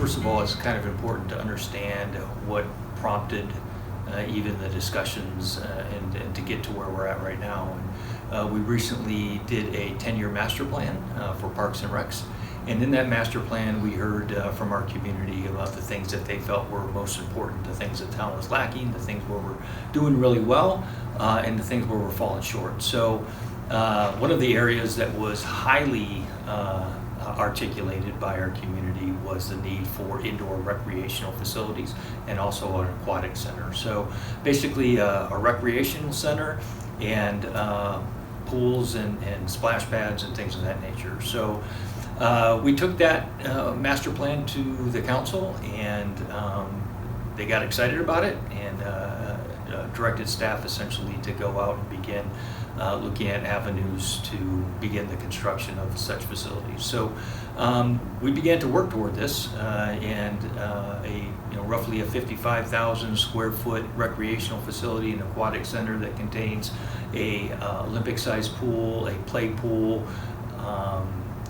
first of all, it's kind of important to understand what prompted even the discussions and to get to where we're at right now. And, we recently did a 10-year master plan for Parks and Recs. And in that master plan, we heard from our community about the things that they felt were most important, the things that town was lacking, the things where we're doing really well, and the things where we're falling short. So one of the areas that was highly articulated by our community was the need for indoor recreational facilities and also an aquatic center. So basically a recreational center and pools and splash pads and things of that nature. So we took that master plan to the council, and they got excited about it and directed staff essentially to go out and begin looking at avenues to begin the construction of such facilities. So we began to work toward this, and roughly a 55,000 square foot recreational facility and aquatic center that contains a Olympic-sized pool, a play pool,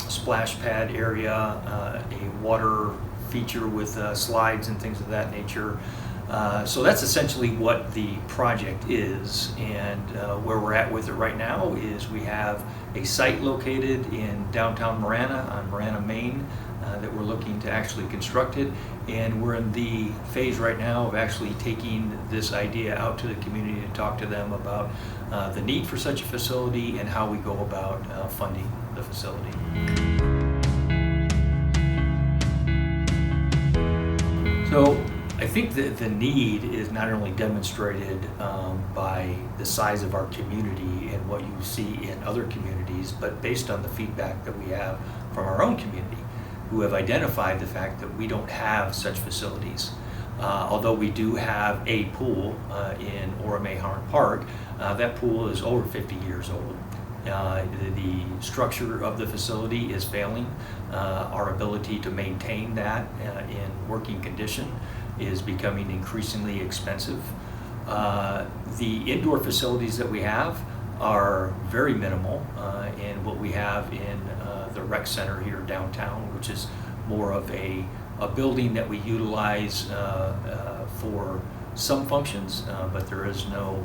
splash pad area, a water feature with slides and things of that nature. So that's essentially what the project is, and where we're at with it right now is we have a site located in downtown Marana on Marana, Maine, that we're looking to actually construct it, and we're in the phase right now of actually taking this idea out to the community to talk to them about the need for such a facility and how we go about funding the facility. So I think that the need is not only demonstrated by the size of our community and what you see in other communities, but based on the feedback that we have from our own community, who have identified the fact that we don't have such facilities. Although we do have a pool in Orame-Harn Park, that pool is over 50 years old. The structure of the facility is failing. Our ability to maintain that in working condition is becoming increasingly expensive. The indoor facilities that we have are very minimal, and what we have in the rec center here downtown, which is more of a building that we utilize for some functions, but there is no,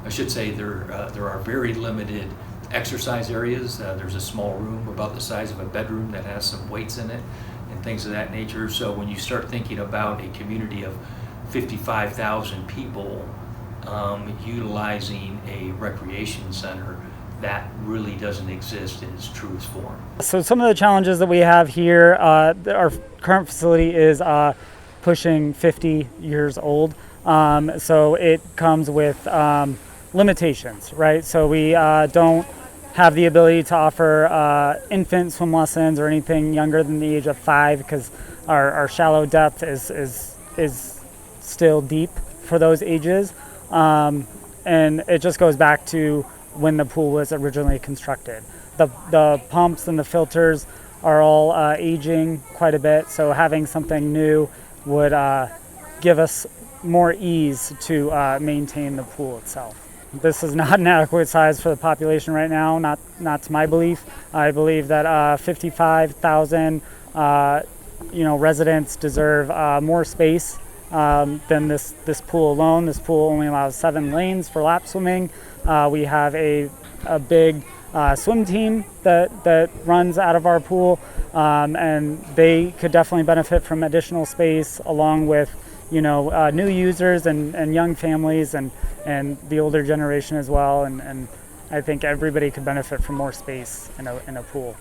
I should say there are very limited exercise areas. There's a small room about the size of a bedroom that has some weights in it and things of that nature. So when you start thinking about a community of 55,000 people utilizing a recreation center, that really doesn't exist in its truest form. So some of the challenges that we have here, our current facility is pushing 50 years old. So it comes with limitations, right? So we don't have the ability to offer infant swim lessons or anything younger than the age of 5, because our shallow depth is still deep for those ages. And it just goes back to when the pool was originally constructed. The pumps and the filters are all aging quite a bit, so having something new would give us more ease to maintain the pool itself. This is not an adequate size for the population right now, not to my belief. I believe that 55,000 residents deserve more space than this pool alone. This pool only allows 7 lanes for lap swimming. We have a big swim team that runs out of our pool, and they could definitely benefit from additional space, along with new users and young families and the older generation as well. And I think everybody could benefit from more space in a pool.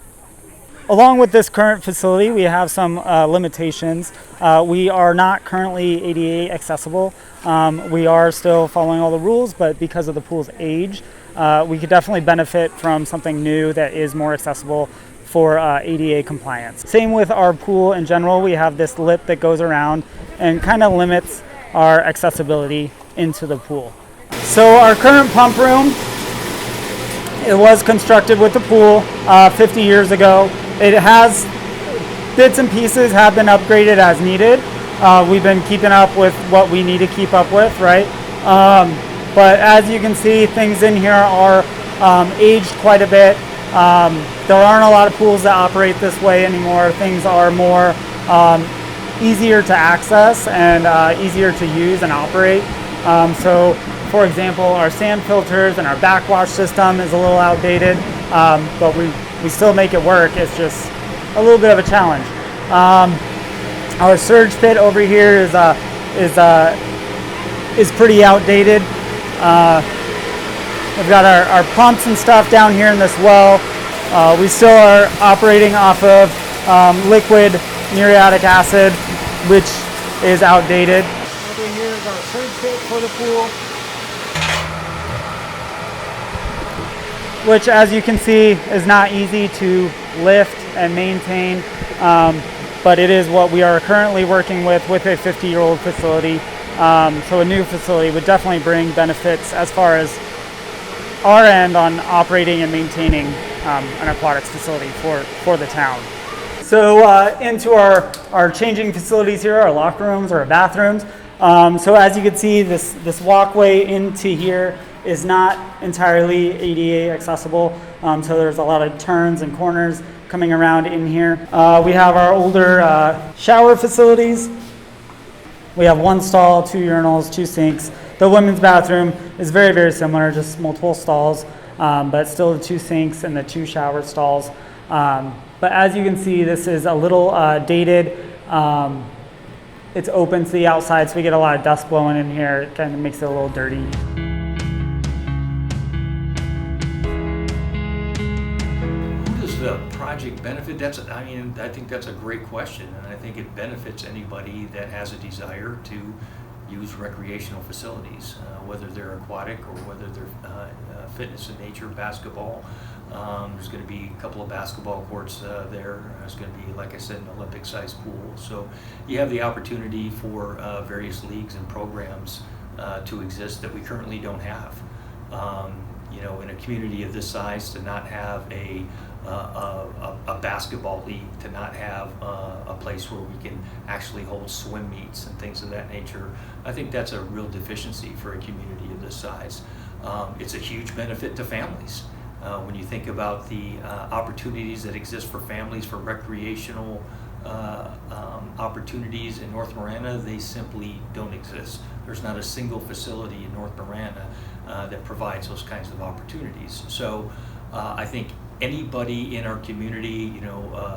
Along with this current facility, we have some limitations. We are not currently ADA accessible. We are still following all the rules, but because of the pool's age, we could definitely benefit from something new that is more accessible for ADA compliance. Same with our pool in general. We have this lip that goes around and kind of limits our accessibility into the pool. So our current pump room, it was constructed with the pool 50 years ago. It has bits and pieces have been upgraded as needed. We've been keeping up with what we need to keep up with, right? But as you can see, things in here are aged quite a bit. There aren't a lot of pools that operate this way anymore. Things are more easier to access and easier to use and operate. So, for example, our sand filters and our backwash system is a little outdated, but we still make it work. It's just a little bit of a challenge. Our surge pit over here is pretty outdated. We've got our pumps and stuff down here in this well. We still are operating off of liquid muriatic acid, which is outdated. Over here is our surge pit for the pool, which, as you can see, is not easy to lift and maintain, but it is what we are currently working with a 50-year-old facility. So a new facility would definitely bring benefits as far as our end on operating and maintaining an aquatics facility for the town. So into our changing facilities here, our locker rooms or our bathrooms. So as you can see, this walkway into here is not entirely ADA accessible. So there's a lot of turns and corners coming around in here. We have our older shower facilities. We have 1 stall, 2 urinals, 2 sinks. The women's bathroom is very, very similar, just multiple stalls, but still the 2 sinks and the 2 shower stalls. But as you can see, this is a little dated. It's open to the outside, so we get a lot of dust blowing in here. It kind of makes it a little dirty. Who does the project benefit? I think that's a great question, and I think it benefits anybody that has a desire to use recreational facilities, whether they're aquatic or whether they're fitness and nature, basketball. There's going to be a couple of basketball courts there. There's going to be, like I said, an Olympic-sized pool. So you have the opportunity for various leagues and programs to exist that we currently don't have. In a community of this size, to not have a basketball league, to not have a place where we can actually hold swim meets and things of that nature, I think that's a real deficiency for a community of this size. It's a huge benefit to families. When you think about the opportunities that exist for families for recreational opportunities in North Marana, they simply don't exist. There's not a single facility in North Marana that provides those kinds of opportunities. So I think anybody in our community,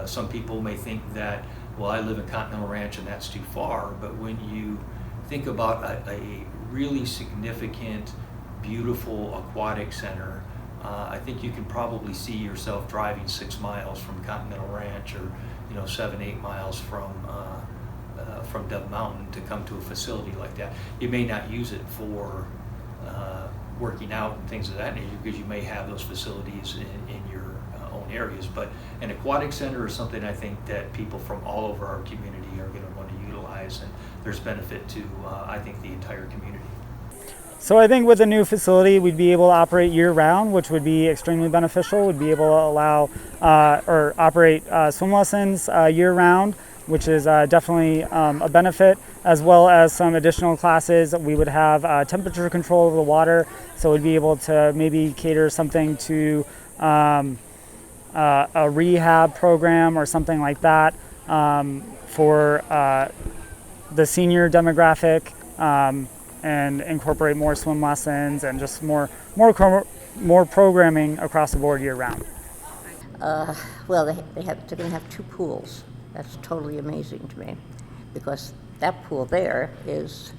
some people may think that, well, I live in Continental Ranch and that's too far, but when you think about a really significant, beautiful aquatic center, I think you can probably see yourself driving 6 miles from Continental Ranch, or 7-8 miles from Dove Mountain to come to a facility like that. You may not use it for working out and things of that nature, because you may have those facilities in your own areas. But an aquatic center is something I think that people from all over our community are going to want to utilize, and there's benefit to I think the entire community. So I think with a new facility, we'd be able to operate year-round, which would be extremely beneficial. We'd be able to allow or operate swim lessons year-round, which is definitely a benefit, as well as some additional classes. We would have temperature control of the water, so we'd be able to maybe cater something to a rehab program or something like that for the senior demographic. And incorporate more swim lessons and just more programming across the board year round. Well, they're going to have 2 pools. That's totally amazing to me, because that pool there is,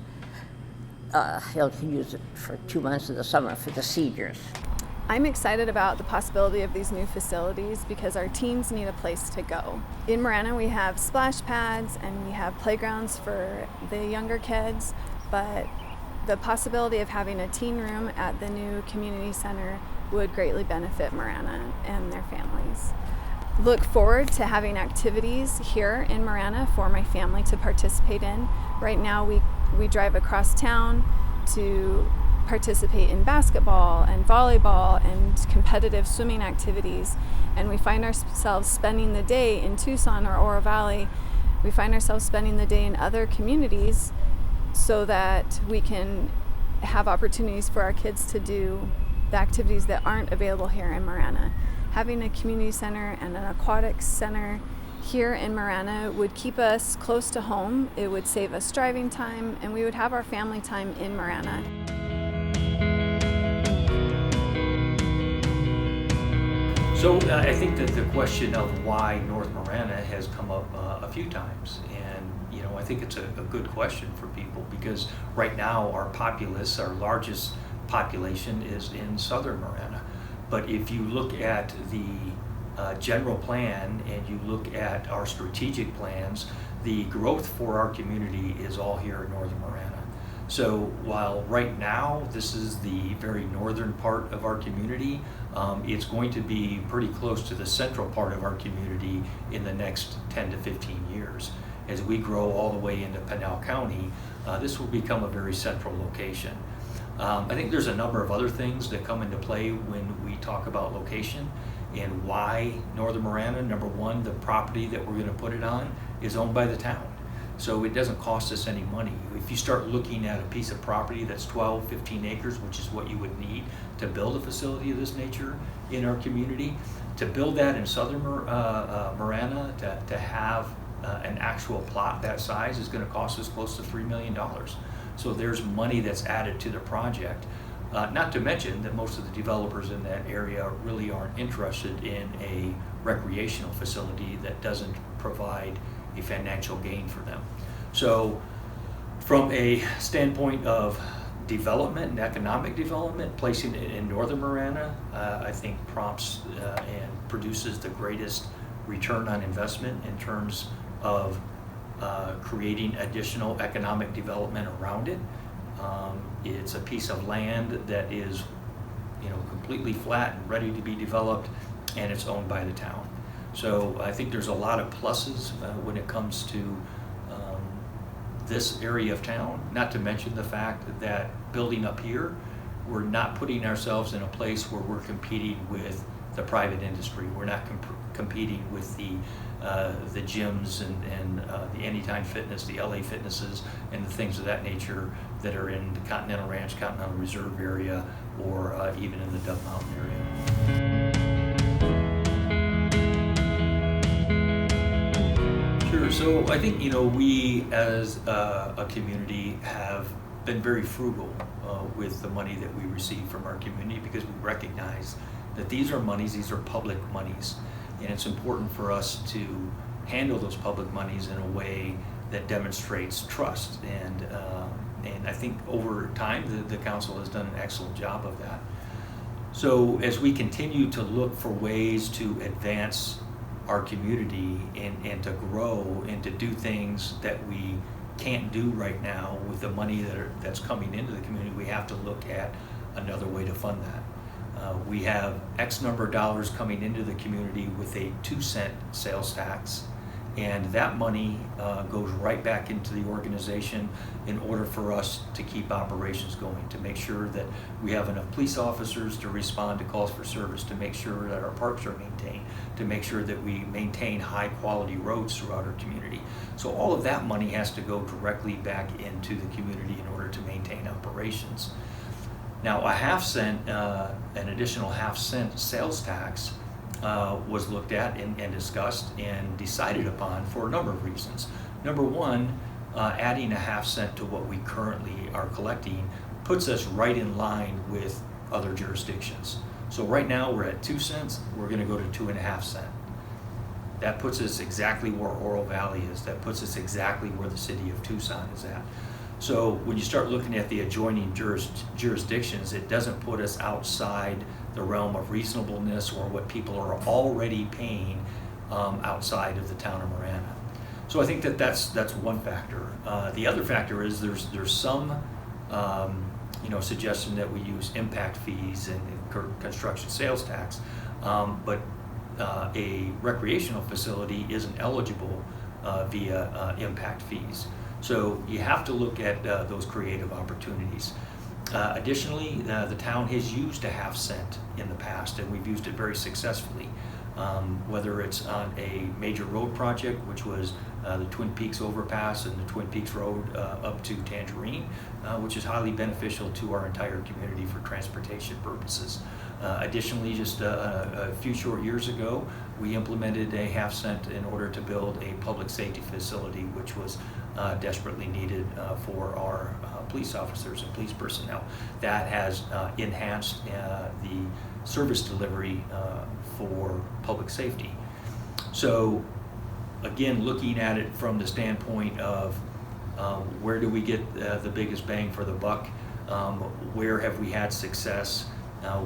you can use it for 2 months of the summer for the seniors. I'm excited about the possibility of these new facilities because our teens need a place to go. In Marana, we have splash pads and we have playgrounds for the younger kids, but the possibility of having a teen room at the new community center would greatly benefit Marana and their families. Look forward to having activities here in Marana for my family to participate in. Right now we drive across town to participate in basketball and volleyball and competitive swimming activities, and we find ourselves spending the day in Tucson or Oro Valley. We find ourselves spending the day in other communities so that we can have opportunities for our kids to do the activities that aren't available here in Marana. Having a community center and an aquatics center here in Marana would keep us close to home. It would save us driving time, and we would have our family time in Marana. So I think that the question of why North Marana has come up a few times, and I think it's a good question for people, because right now our populace, our largest population, is in southern Marana. But if you look at the general plan and you look at our strategic plans, the growth for our community is all here in northern Marana. So while right now this is the very northern part of our community, it's going to be pretty close to the central part of our community in the next 10 to 15 years. As we grow all the way into Pinal County, this will become a very central location. I think there's a number of other things that come into play when we talk about location and why northern Marana. Number one, the property that we're going to put it on is owned by the town. So it doesn't cost us any money. If you start looking at a piece of property that's 12, 15 acres, which is what you would need to build a facility of this nature in our community, to build that in southern Marana, to have an actual plot that size is going to cost us close to $3 million. So there's money that's added to the project. Not to mention that most of the developers in that area really aren't interested in a recreational facility that doesn't provide a financial gain for them. So from a standpoint of development and economic development, placing it in northern Marana, I think prompts and produces the greatest return on investment in terms of creating additional economic development around it. It's a piece of land that is, completely flat and ready to be developed, and it's owned by the town. So I think there's a lot of pluses when it comes to this area of town, not to mention the fact that building up here, we're not putting ourselves in a place where we're competing with the private industry. We're not competing with the gyms and the Anytime Fitness, the LA Fitnesses, and the things of that nature that are in the Continental Ranch, Continental Reserve area, or even in the Dove Mountain area. Sure. So I think we as a community have been very frugal with the money that we receive from our community, because we recognize that these are public monies, and it's important for us to handle those public monies in a way that demonstrates trust. And I think over time the council has done an excellent job of that. So as we continue to look for ways to advance our community and to grow and to do things that we can't do right now with the money that's coming into the community, we have to look at another way to fund that. We have X number of dollars coming into the community with a 2-cent sales tax, and that money goes right back into the organization in order for us to keep operations going, to make sure that we have enough police officers to respond to calls for service, to make sure that our parks are maintained, to make sure that we maintain high quality roads throughout our community. So all of that money has to go directly back into the community in order to maintain operations. Now, a half-cent, an additional half-cent sales tax was looked at and discussed and decided upon for a number of reasons. Number one, adding a half-cent to what we currently are collecting puts us right in line with other jurisdictions. So right now we're at 2 cents, we're going to go to 2.5 cents. That puts us exactly where Oro Valley is. That puts us exactly where the city of Tucson is at. So when you start looking at the adjoining jurisdictions, it doesn't put us outside the realm of reasonableness or what people are already paying outside of the town of Marana. So I think that's one factor. The other factor is there's some suggestion that we use impact fees and construction sales tax, but a recreational facility isn't eligible via impact fees. So you have to look at those creative opportunities. Additionally, the town has used a half-cent in the past, and we've used it very successfully. Whether it's on a major road project, which was the Twin Peaks overpass and the Twin Peaks Road up to Tangerine, which is highly beneficial to our entire community for transportation purposes. Additionally, just a few short years ago, we implemented a half-cent in order to build a public safety facility, which was desperately needed for our police officers and police personnel. That has enhanced the service delivery for public safety. So again, looking at it from the standpoint of where do we get the biggest bang for the buck, where have we had success,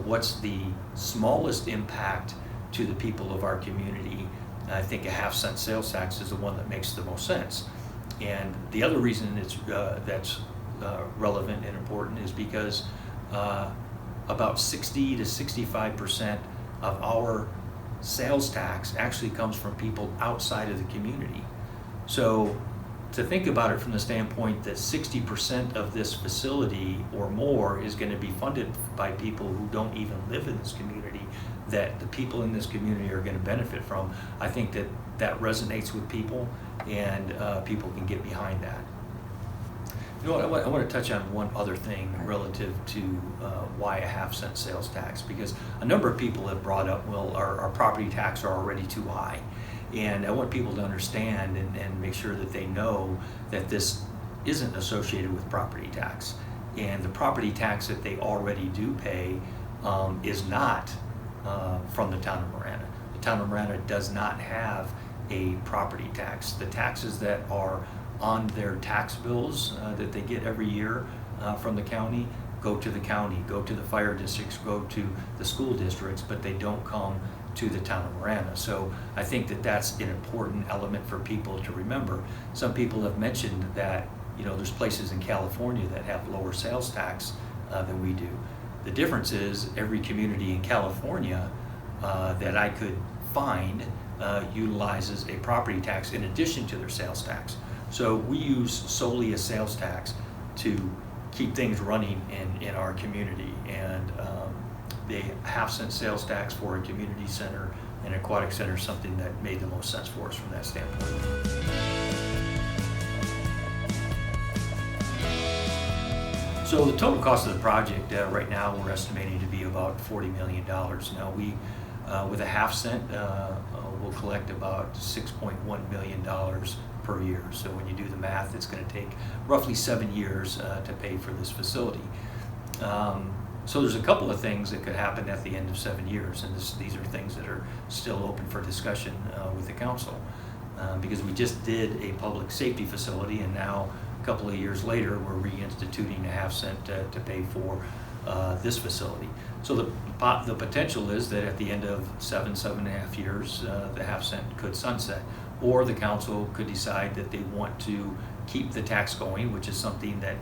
what's the smallest impact to the people of our community, I think a half-cent sales tax is the one that makes the most sense. And the other reason it's that's relevant and important is because about 60 to 65% of our sales tax actually comes from people outside of the community. So to think about it from the standpoint that 60% of this facility or more is going to be funded by people who don't even live in this community, that the people in this community are going to benefit from, I think that that resonates with people, and people can get behind that. You know what, I want to touch on one other thing relative to why a half-cent sales tax, because a number of people have brought up, well, our property tax are already too high. And I want people to understand and make sure that they know that this isn't associated with property tax. And the property tax that they already do pay is not from the Town of Marana. The Town of Marana does not have a property tax. The taxes that are on their tax bills that they get every year from the county go to the county, go to the fire districts, go to the school districts, but they don't come to the Town of Marana. So I think that that's an important element for people to remember. Some people have mentioned that, you know, there's places in California that have lower sales tax than we do. The difference is every community in California that I could find utilizes a property tax in addition to their sales tax. So we use solely a sales tax to keep things running in our community, and the half-cent sales tax for a community center and aquatic center is something that made the most sense for us from that standpoint. So the total cost of the project right now we're estimating to be about $40 million. Now we, with a half-cent, we'll collect about $6.1 million per year. So when you do the math, it's going to take roughly 7 years to pay for this facility. So there's a couple of things that could happen at the end of 7 years, and these are things that are still open for discussion with the council, because we just did a public safety facility, and now a couple of years later we're reinstituting a half-cent to pay for this facility. So the potential is that at the end of 7.5 years, the half-cent could sunset, or the council could decide that they want to keep the tax going, which is something that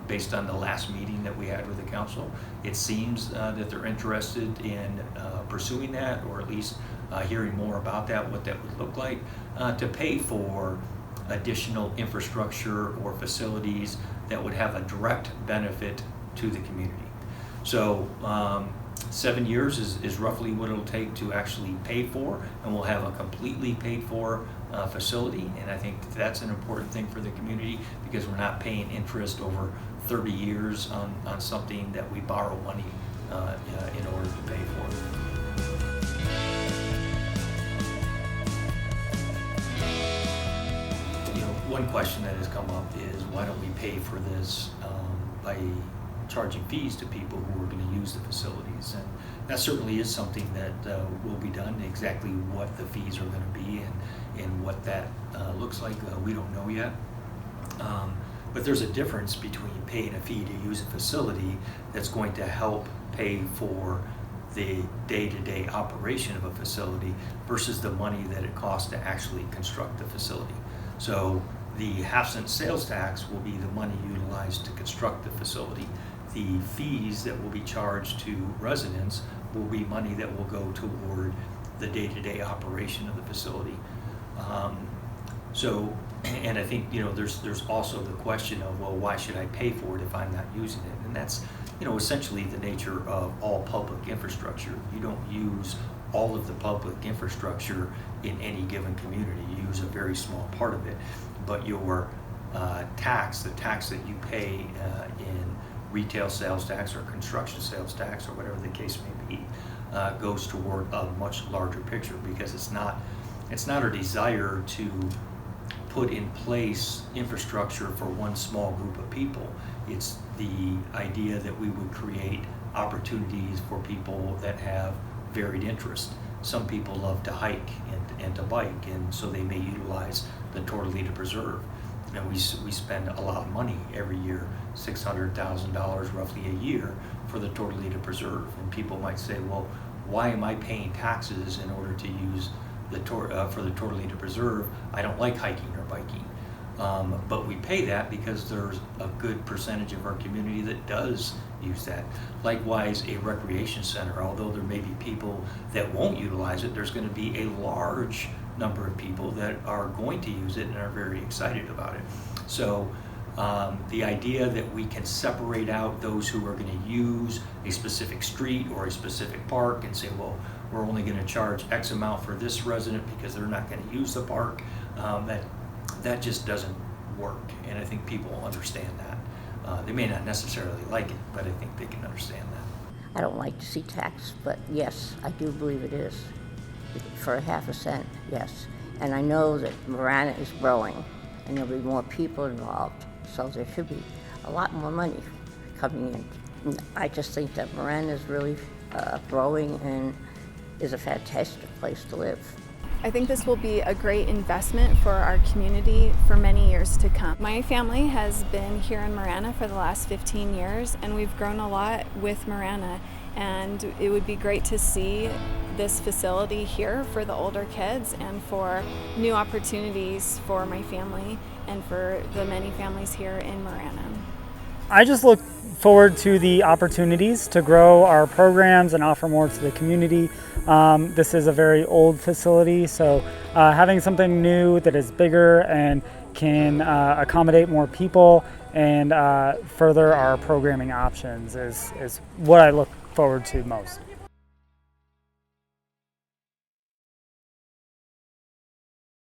based on the last meeting that we had with the council, it seems that they're interested in pursuing that, or at least hearing more about that, what that would look like, to pay for additional infrastructure or facilities that would have a direct benefit to the community. So 7 years is roughly what it'll take to actually pay for, and we'll have a completely paid for facility. And I think that's an important thing for the community, because we're not paying interest over 30 years on something that we borrow money in order to pay for. You know, one question that has come up is, why don't we pay for this by charging fees to people who are going to use the facilities? And that certainly is something that will be done. Exactly what the fees are going to be and what that looks like, we don't know yet. But there's a difference between paying a fee to use a facility that's going to help pay for the day-to-day operation of a facility versus the money that it costs to actually construct the facility. So the half-cent sales tax will be the money utilized to construct the facility. The fees that will be charged to residents will be money that will go toward the day-to-day operation of the facility. And I think, you know, there's also the question of, well, why should I pay for it if I'm not using it? And that's, you know, essentially the nature of all public infrastructure. You don't use all of the public infrastructure in any given community. You use a very small part of it, but your tax, the tax that you pay in retail sales tax or construction sales tax or whatever the case may be, goes toward a much larger picture, because it's not our desire to put in place infrastructure for one small group of people. It's the idea that we would create opportunities for people that have varied interests. Some people love to hike and to bike, and so they may utilize the Tortolita Preserve. And we spend a lot of money every year, $600,000 roughly a year for the Tortolita Preserve. And people might say, well, why am I paying taxes in order to use for the Tortolita Preserve? I don't like hiking or biking. But we pay that because there's a good percentage of our community that does use that. Likewise, a recreation center, although there may be people that won't utilize it, there's going to be a large number of people that are going to use it and are very excited about it. So the idea that we can separate out those who are going to use a specific street or a specific park and say, well, we're only going to charge X amount for this resident because they're not going to use the park, that just doesn't work. And I think people understand that. They may not necessarily like it, but I think they can understand that. I don't like to see tax, but yes, I do believe it is. For a half a cent, yes. And I know that Marana is growing, and there'll be more people involved, so there should be a lot more money coming in. And I just think that Marana is really growing and is a fantastic place to live. I think this will be a great investment for our community for many years to come. My family has been here in Marana for the last 15 years, and we've grown a lot with Marana, and it would be great to see this facility here for the older kids and for new opportunities for my family and for the many families here in Marana. I just look forward to the opportunities to grow our programs and offer more to the community. This is a very old facility, so having something new that is bigger and can accommodate more people and further our programming options is what I look forward to most.